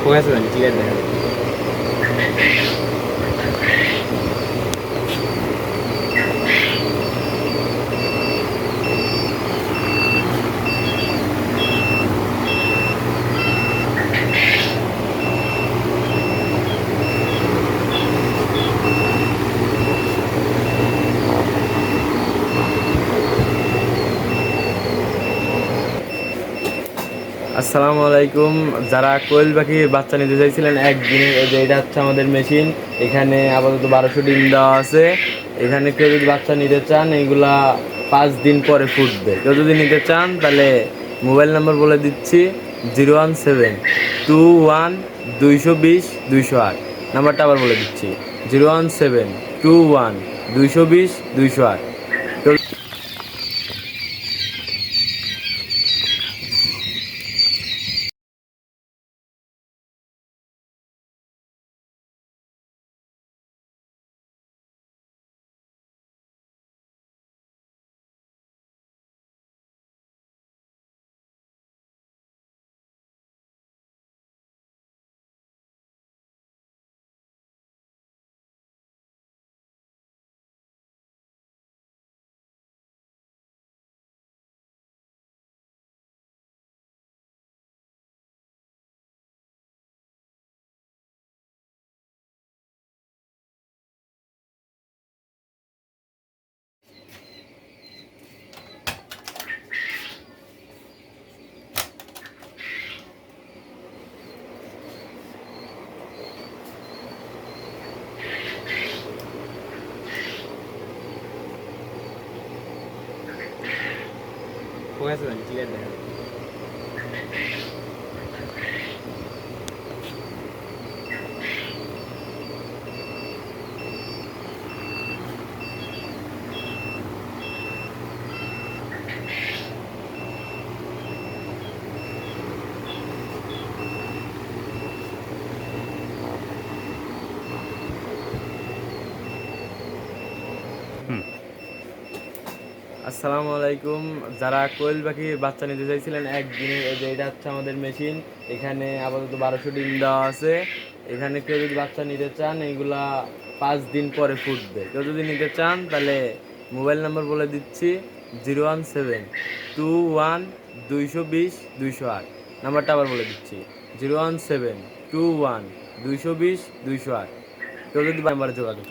ফোকাসে জানি ক্লিয়ার দেখা যায়। আসসালামু আলাইকুম। যারা কোয়েল পাখির বাচ্চা নিতে চাইছিলেন একদিনের, এই যে এটা হচ্ছে আমাদের মেশিন। এখানে আপাতত 1200 ডিম দেওয়া আছে। এখানে কেউ যদি বাচ্চা নিতে চান এইগুলা 5 দিন পরে ফুটবে। কেউ যদি নিতে চান তাহলে মোবাইল নাম্বার বলে দিচ্ছি, 01721 220 208। নাম্বারটা আবার বলে দিচ্ছি, 01721 220 208। কেউ ফোকাসে জানি ক্লিয়ার দেখা যায়। আসসালামু আলাইকুম। যারা কোয়েল পাখির বাচ্চা নিতে চাইছিলেন একদিনের, এই যে এটা হচ্ছে আমাদের মেশিন। এখানে আপাতত 1200 ডিম দেওয়া আছে। এখানে কেউ যদি বাচ্চা নিতে চান এইগুলা 5 দিন পরে ফুটবে। কেউ যদি নিতে চান তাহলে মোবাইল নাম্বার বলে দিচ্ছি, 01721 220 208। নাম্বারটা আবার বলে দিচ্ছি, 01721 220 208। কেউ যদি নাম্বারে যোগাযোগ